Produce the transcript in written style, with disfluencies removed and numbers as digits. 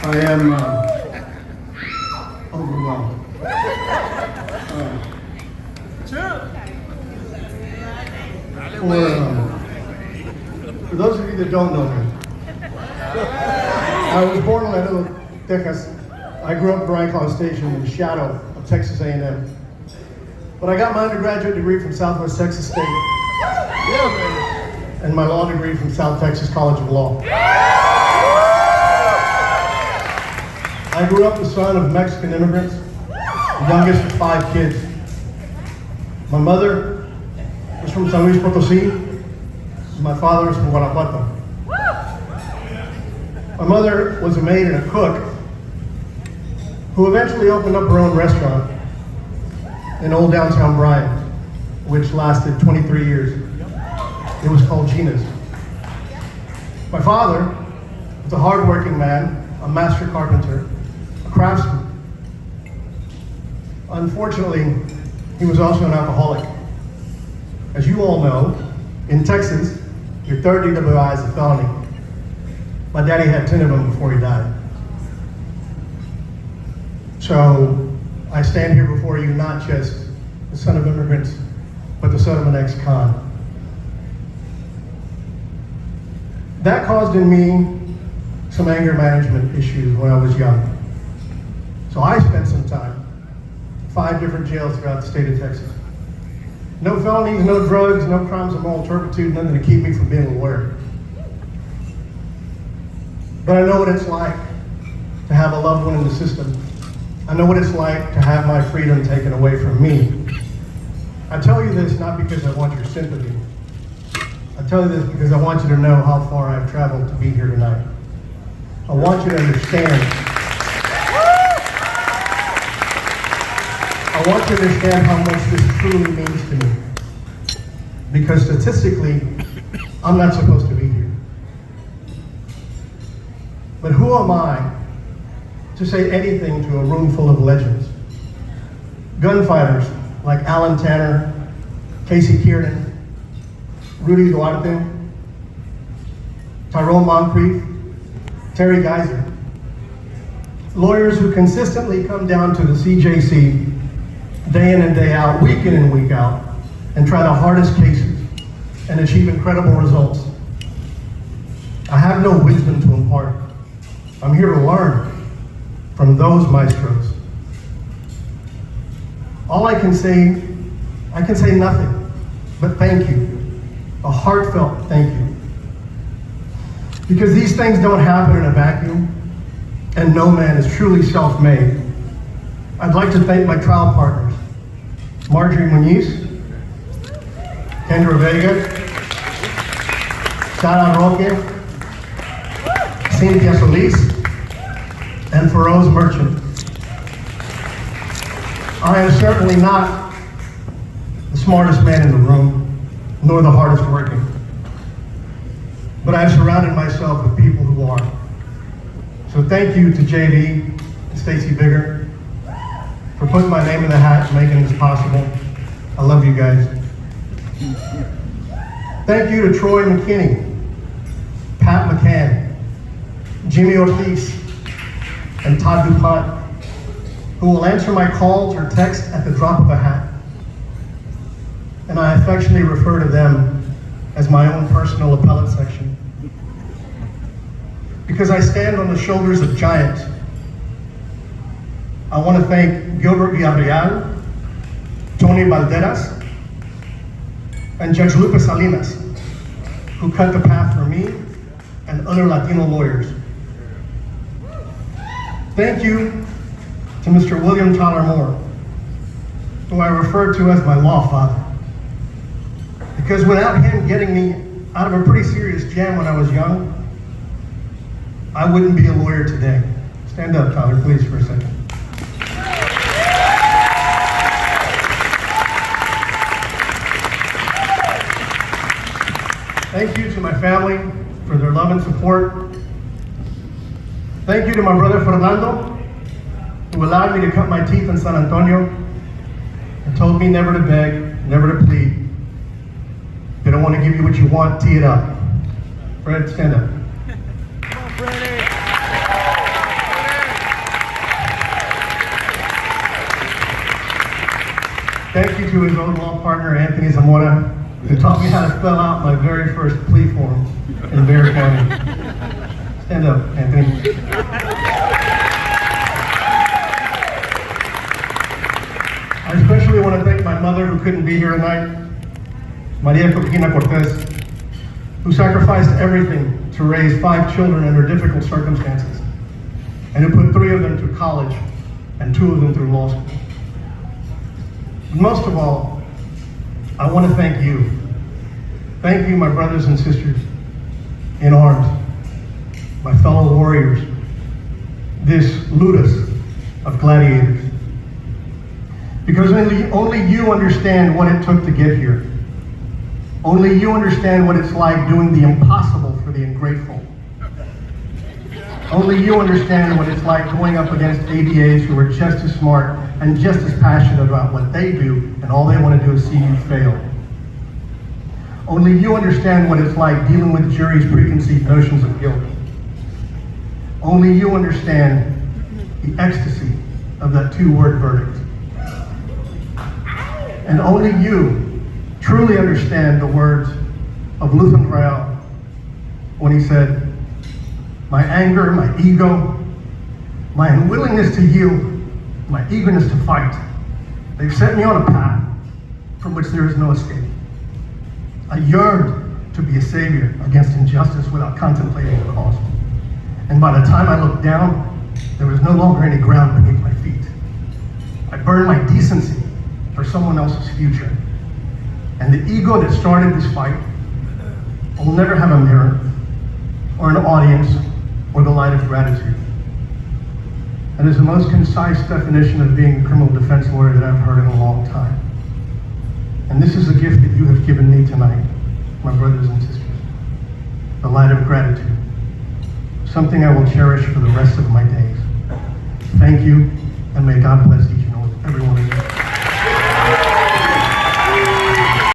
I am overwhelmed. For those of you that don't know me, I was born in Laredo, Texas. I grew up in Bryan College Station in the shadow of Texas A&M. But I got my undergraduate degree from Southwest Texas State. And my law degree from South Texas College of Law. I grew up the son of Mexican immigrants, the youngest of 5 kids. My mother was from San Luis Potosí. My father was from Guanajuato. My mother was a maid and a cook who eventually opened up her own restaurant in old downtown Bryan, which lasted 23 years. It was called Gina's. My father was a hardworking man, a master carpenter, a craftsman. Unfortunately, he was also an alcoholic. As you all know, in Texas, your third DWI is a felony. My daddy had 10 of them before he died. So I stand here before you not just the son of immigrants, but the son of an ex-con. That caused in me some anger management issues when I was young. So I spent some time, 5 different jails throughout the state of Texas. No felonies, no drugs, no crimes of moral turpitude, nothing to keep me from being a lawyer. But I know what it's like to have a loved one in the system. I know what it's like to have my freedom taken away from me. I tell you this not because I want your sympathy. I tell you this because I want you to know how far I've traveled to be here tonight. I want you to understand. I want you to understand how much this truly means to me. Because statistically, I'm not supposed to be here. But who am I to say anything to a room full of legends? Gunfighters like Alan Tanner, Casey Kiernan, Rudy Duarte, Tyrone Moncrief, Terry Geiser. Lawyers who consistently come down to the CJC day in and day out, week in and week out, and try the hardest cases and achieve incredible results. I have no wisdom to impart. I'm here to learn from those maestros. All I can say nothing but thank you. A heartfelt thank you. Because these things don't happen in a vacuum, and no man is truly self-made. I'd like to thank my trial partners, Marjorie Muñiz, Kendra Vega, Sara Roque, Cynthia Solis, and Feroz Merchant. I am certainly not the smartest man in the room, nor the hardest working. But I've surrounded myself with people who are. So thank you to JD and Stacy Bigger for putting my name in the hat and making this possible. I love you guys. Thank you to Troy McKinney, Pat McCann, Jimmy Ortiz, and Todd DuPont, who will answer my calls or text at the drop of a hat. And I affectionately refer to them as my own personal appellate section. Because I stand on the shoulders of giants. I want to thank Gilbert Villarreal, Tony Valderas, and Judge Lucas Salinas, who cut the path for me and other Latino lawyers. Thank you to Mr. William Tyler Moore, who I refer to as my law father. Because without him getting me out of a pretty serious jam when I was young, I wouldn't be a lawyer today. Stand up, Tyler, please, for a second. Thank you to my family for their love and support. Thank you to my brother Fernando, who allowed me to cut my teeth in San Antonio and told me never to beg, never to plead. If they don't want to give you what you want, tee it up. Fred, stand up. Come on, Freddie. Thank you to his old law partner, Anthony Zamora, who taught me how to spell out my very first plea form in Bexar County. Stand up, Anthony. I especially want to thank my mother, who couldn't be here tonight, Maria Cortina Cortez, who sacrificed everything to raise 5 children under difficult circumstances, and who put 3 of them through college and 2 of them through law school. But most of all, I want to thank you. Thank you, my brothers and sisters in arms, my fellow warriors, this ludus of gladiators. Because only you understand what it took to get here. Only you understand what it's like doing the impossible for the ungrateful. Only you understand what it's like going up against ADAs who are just as smart and just as passionate about what they do, and all they want to do is see you fail. Only you understand what it's like dealing with juries' preconceived notions of guilt. Only you understand the ecstasy of that 2-word verdict. And only you truly understand the words of Luthen Rael when he said, "My anger, my ego, my unwillingness to yield, my eagerness to fight, they've set me on a path from which there is no escape. I yearned to be a savior against injustice without contemplating the cost. And by the time I looked down, there was no longer any ground beneath my feet. I burned my decency for someone else's future. And the ego that started this fight will never have a mirror or an audience or the light of gratitude." That is the most concise definition of being a criminal defense lawyer that I've heard in a long time. And this is a gift that you have given me tonight, my brothers and sisters. The light of gratitude. Something I will cherish for the rest of my days. Thank you, and may God bless